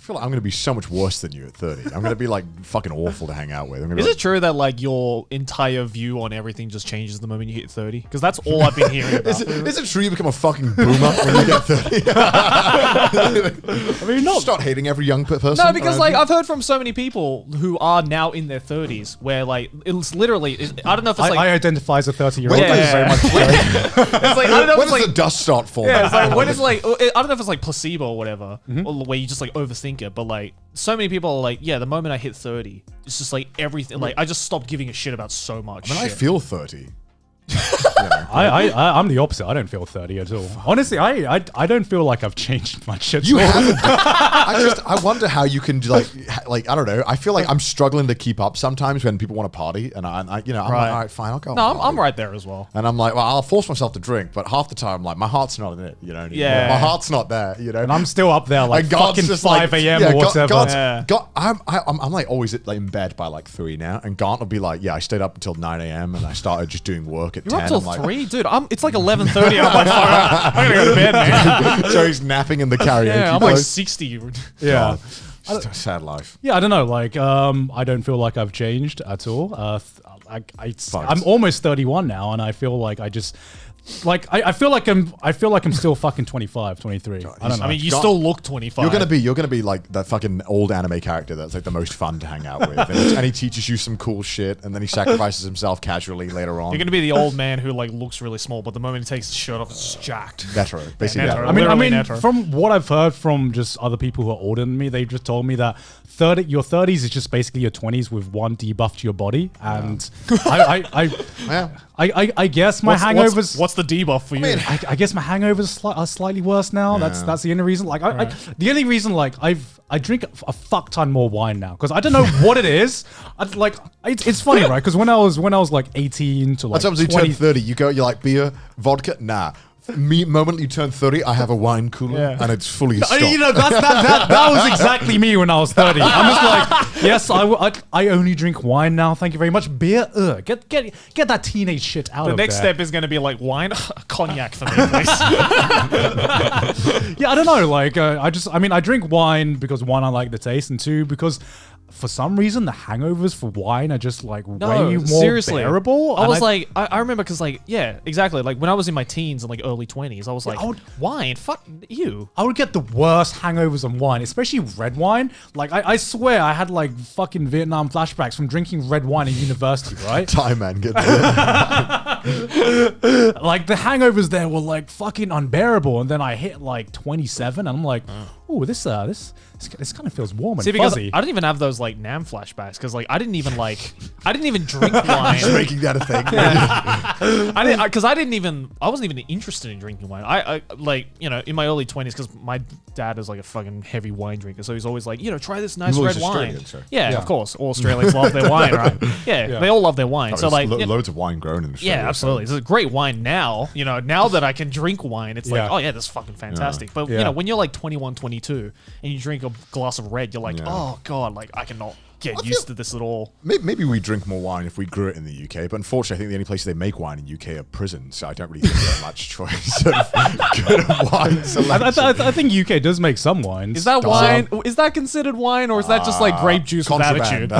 feel like I'm going to be so much worse than you at 30. I'm going to be like fucking awful to hang out with. Is it true that like your entire view on everything just changes the moment you hit 30? Because that's all I've been hearing about. Is it true you become a fucking boomer when you get 30? I mean, not start hating every young person. No, because like I've heard from so many people who are now in their 30s where like it's literally, I don't know if it's like... I identify as a 30-year-old. Very much. It's like, I don't know when if does like, the dust start forming? Yeah, it's like, when it's like, I don't know if it's like placebo or whatever, or where you just like overthink it, but like so many people are like, yeah, the moment I hit 30, it's just like everything, like I just stopped giving a shit about so much. I mean, shit. I feel 30. I'm the opposite. I don't feel 30 at all. Honestly, I don't feel like I've changed much at all. You haven't. I wonder how you can like I don't know. I feel like I'm struggling to keep up sometimes when people want to party, and I'm like, all right, fine, I'll go. No, I'm right there as well. And I'm like, well, I'll force myself to drink, but half the time, like, my heart's not in it, anymore. Yeah. My heart's not there, And I'm still up there, like, fucking 5 a.m. or whatever. I'm like always like in bed by like 3 now, and Gaunt will be like, yeah, I stayed up until 9 a.m. and I started just doing work at 10. You're up till 3? Dude, it's like 11:30. I'm like, I'm gonna go to bed, man. So he's napping in the karaoke. Yeah, I'm like 60. Yeah. Just a sad life. Yeah, I don't know. Like, I don't feel like I've changed at all. I'm almost 31 now, and I feel like I just... Like I feel like I'm still fucking 25, 23. I don't know. I mean, you still look 25. You're gonna be like that fucking old anime character that's like the most fun to hang out with, and he teaches you some cool shit, and then he sacrifices himself casually later on. You're gonna be the old man who like looks really small, but the moment he takes his shirt off, it's jacked. Netero, basically. Netero. Netero. I mean, from what I've heard from just other people who are older than me, they've just told me that your 30s is just basically your 20s with one debuff to your body, and I guess my hangovers. What's the debuff for you? I guess my hangovers are slightly worse now. Yeah. That's the only reason. Like, the only reason, like, I drink a fuck ton more wine now because I don't know what it is. It's funny, right? Because when I was like 18 to like that's obviously 20, you turn 30. You're like beer, vodka, nah. Moment you turn 30, I have a wine cooler and it's fully stocked. You know, that was exactly me when I was 30. I'm just like, yes, I only drink wine now. Thank you very much. Beer, get that teenage shit out of there. The next step is going to be like wine, cognac for me, please. Yeah, I don't know. Like, I drink wine because one, I like the taste, and two, because for some reason the hangovers for wine are just like way more bearable. I remember because like, yeah, exactly. Like when I was in my teens and like early 20s, I was like, wine, fuck you. I would get the worst hangovers on wine, especially red wine. Like I swear I had like fucking Vietnam flashbacks from drinking red wine in university, right? Time, man. Get Like the hangovers there were like fucking unbearable, and then I hit like 27 and I'm like, oh, this kind of feels warm and fuzzy. I don't even have those like Nam flashbacks because like I didn't even drink wine. Just making that a thing. I wasn't even interested in drinking wine. I like, you know, in my early 20s, because my dad is like a fucking heavy wine drinker, so he's always like, you know, try this nice red wine. Yeah, of course, all Australians love their wine, right? Yeah, they all love their wine. So like loads of wine grown in Australia. Yeah, absolutely. It's a great wine now. You know, now that I can drink wine, it's like, oh yeah, this is fucking fantastic. But you know, when you're like 21, 22, and you drink a glass of red, you're like, oh god, like I cannot get used to this at all. Maybe we drink more wine if we grew it in the UK, but unfortunately I think the only places they make wine in UK are prisons, so I don't really think there's much choice of good wine selection. I think UK does make some wines. Is that wine? Is that considered wine, or is that just like grape juice with attitude?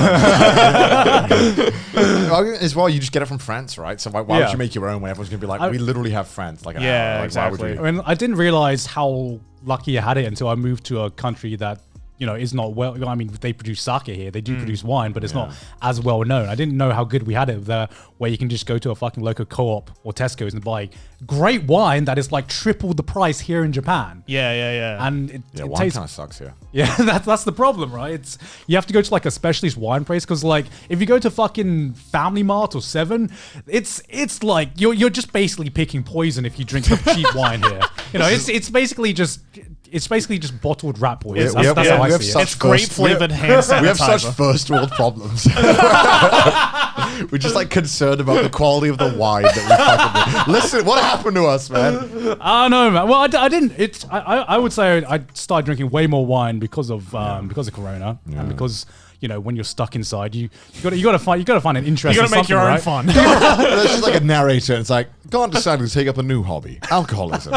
As well, you just get it from France, right? So why would you make your own when everyone's gonna be like, we literally have France, like an hour. Like, exactly. Why would we? I mean, I didn't realize how lucky I had it until I moved to a country that, you know, is not well. I mean, they produce sake here. They do produce wine, but it's not as well known. I didn't know how good we had it there, where you can just go to a fucking local co-op or Tesco's and buy great wine that is like triple the price here in Japan. Yeah. And it wine tastes kind of sucks here. Yeah, that's the problem, right? You have to go to like a specialist wine place, because like if you go to fucking Family Mart or Seven, it's like you're just basically picking poison if you drink the cheap wine here. You know, it's basically just bottled rat poison. That's how I see it. It's grape flavored hand sanitizer. We have such first world problems. We're just like concerned about the quality of the wine that we fucking do. Listen, what happened to us, man? I don't know, man. Well, I didn't. I would say I started drinking way more wine because of Corona, and because, you know, when you're stuck inside, you gotta find an interest. You gotta make your own fun. There's just like a narrator, and it's like, God decided to take up a new hobby: alcoholism.